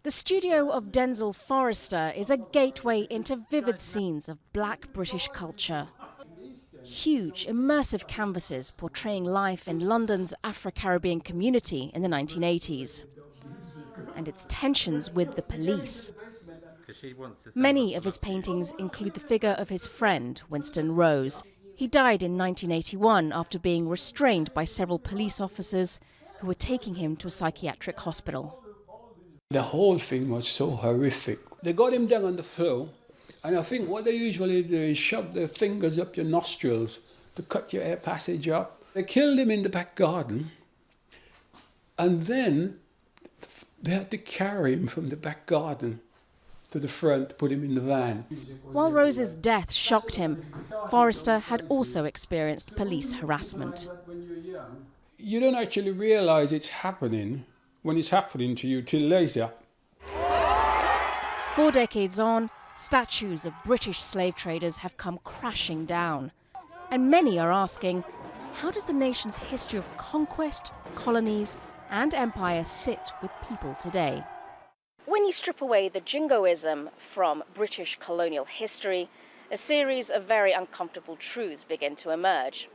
The studio of Denzel Forrester is a gateway into vivid scenes of black British culture. Huge, immersive canvases portraying life in London's Afro-Caribbean community in the 1980s and its tensions with the police. Many of his paintings include the figure of his friend, Winston Rose. He died in 1981 after being restrained by several police officers who were taking him to a psychiatric hospital. The whole thing was so horrific. They got him down on the floor, and I think what they usually do is shove their fingers up your nostrils to cut your air passage up. They killed him in the back garden, and then they had to carry him from the back garden to the front, put him in the van. While Rose's death shocked him, Forrester had also experienced police harassment. You don't actually realise it's happening when it's happening to you till later. 4 decades on, statues of British slave traders have come crashing down. And many are asking, how does the nation's history of conquest, colonies and empire sit with people today? When you strip away the jingoism from British colonial history, a series of very uncomfortable truths begin to emerge.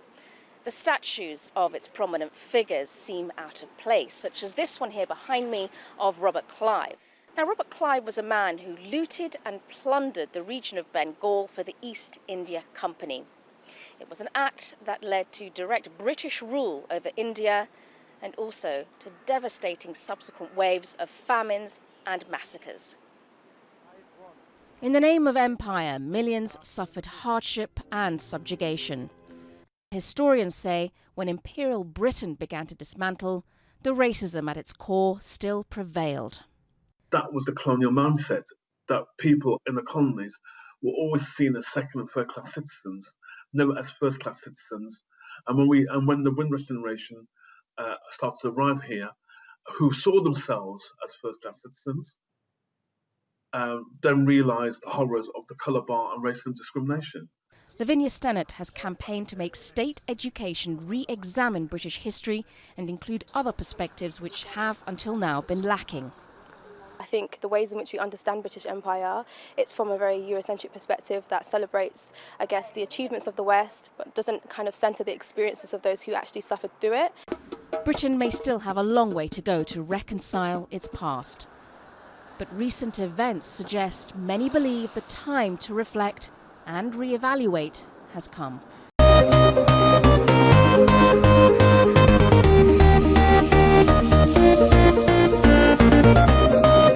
The statues of its prominent figures seem out of place, such as this one here behind me of Robert Clive. Now, Robert Clive was a man who looted and plundered the region of Bengal for the East India Company. It was an act that led to direct British rule over India and also to devastating subsequent waves of famines and massacres. In the name of empire, millions suffered hardship and subjugation. Historians say when Imperial Britain began to dismantle, the racism at its core still prevailed. That was the colonial mindset, that people in the colonies were always seen as second and third class citizens, never as first class citizens. And when the Windrush generation started to arrive here, who saw themselves as first class citizens, then realised the horrors of the colour bar and racism discrimination. Lavinia Stennett has campaigned to make state education re-examine British history and include other perspectives which have, until now, been lacking. I think the ways in which we understand British Empire, it's from a very Eurocentric perspective that celebrates, I guess, the achievements of the West, but doesn't kind of centre the experiences of those who actually suffered through it. Britain may still have a long way to go to reconcile its past. But recent events suggest many believe the time to reflect and re-evaluate has come.